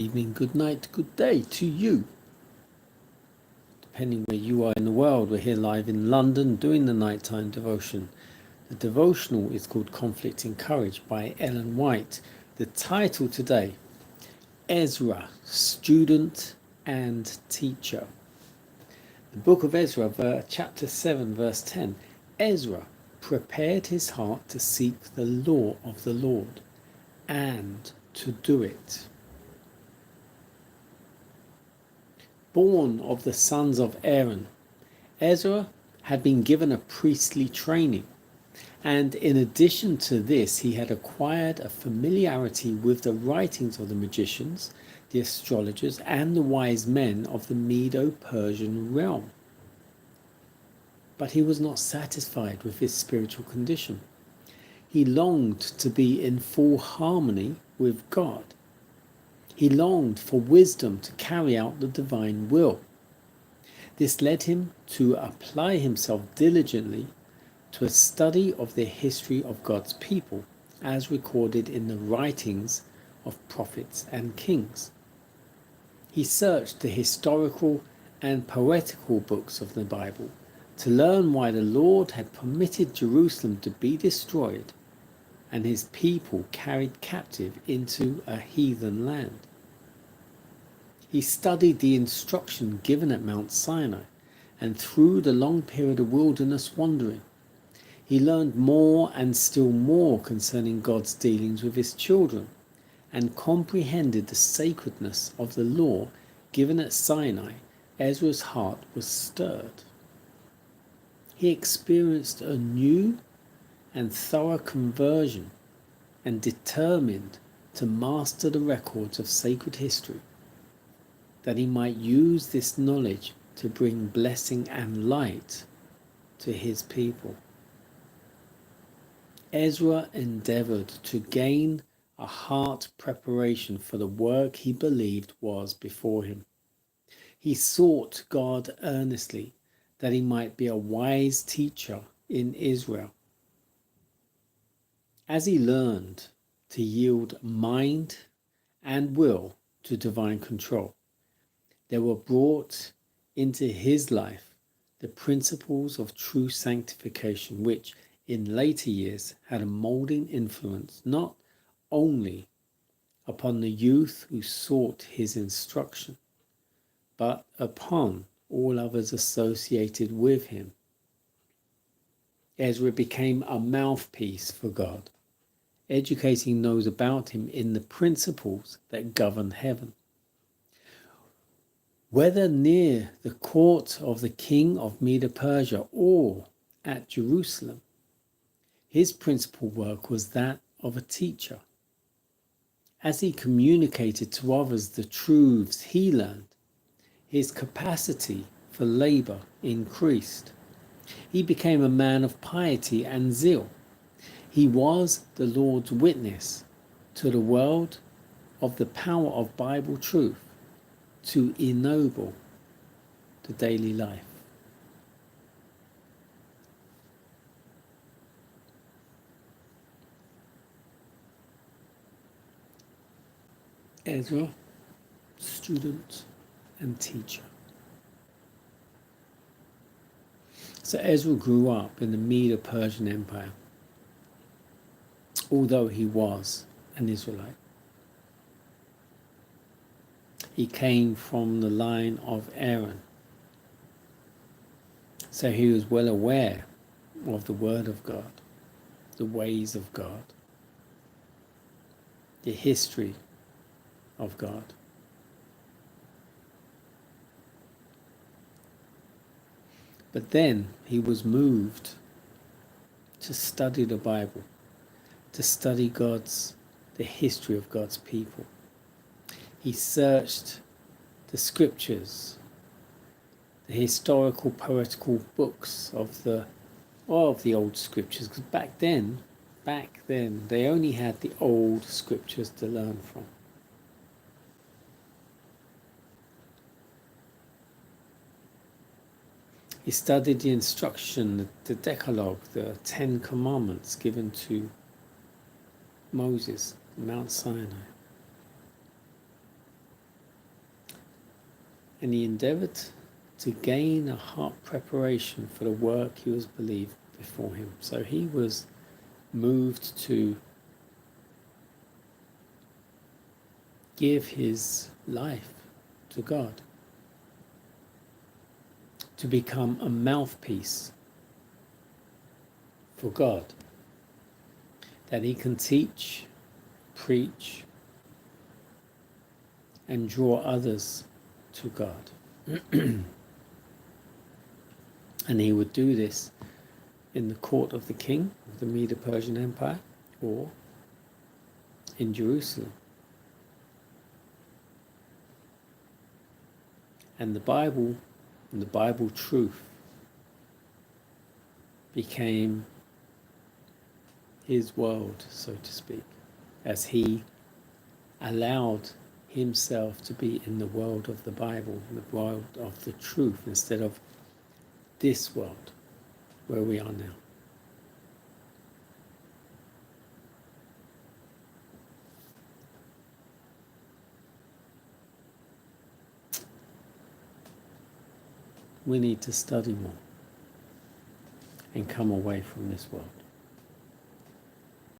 Evening, good night, good day to you. Depending where you are in the world, we're here live in London doing the nighttime devotion. The devotional is called Conflict in Courage by Ellen White. The title today, Ezra, Student and Teacher. The book of Ezra, chapter 7, verse 10. Ezra prepared his heart to seek the law of the Lord and to do it. Born of the sons of Aaron, Ezra had been given a priestly training, and in addition to this he had acquired a familiarity with the writings of the magicians, the astrologers, and the wise men of the Medo-Persian realm. But he was not satisfied with his spiritual condition. He longed to be in full harmony with God. He longed for wisdom to carry out the divine will. This led him to apply himself diligently to a study of the history of God's people, as recorded in the writings of prophets and kings. He searched the historical and poetical books of the Bible to learn why the Lord had permitted Jerusalem to be destroyed and his people carried captive into a heathen land. He studied the instruction given at Mount Sinai, and through the long period of wilderness wandering, he learned more and still more concerning God's dealings with his children, and comprehended the sacredness of the law given at Sinai. Ezra's heart was stirred. He experienced a new and thorough conversion and determined to master the records of sacred history, that he might use this knowledge to bring blessing and light to his people. Ezra endeavored to gain a heart preparation for the work he believed was before him. He sought God earnestly that he might be a wise teacher in Israel. As he learned to yield mind and will to divine control, there were brought into his life the principles of true sanctification, which in later years had a molding influence not only upon the youth who sought his instruction, but upon all others associated with him. Ezra became a mouthpiece for God, educating those about him in the principles that govern heaven. Whether near the court of the king of Medo-Persia or at Jerusalem, his principal work was that of a teacher. As he communicated to others the truths he learned, his capacity for labor increased. He became a man of piety and zeal. He was the Lord's witness to the world of the power of Bible truth to ennoble the daily life. Ezra, student and teacher. So Ezra grew up in the Medo-Persian Empire, although he was an Israelite. He came from the line of Aaron, so he was well aware of the Word of God, the ways of God, the history of God. But then he was moved to study the Bible, to study the history of God's people. He searched the scriptures, the historical, poetical books of the old scriptures, because back then, they only had the old scriptures to learn from. He studied the instruction, the Decalogue, the 10 Commandments given to Moses, Mount Sinai. and he endeavored to gain a heart preparation for the work he was believed before him. So he was moved to give his life to God, to become a mouthpiece for God, that he can teach, preach, and draw others to God. And he would do this in the court of the king of the Medo-Persian Empire or in Jerusalem. And the Bible and the Bible truth became his world, so to speak, as he allowed himself to be in the world of the Bible, the world of the truth, instead of this world where we are now. We need to study more and come away from this world.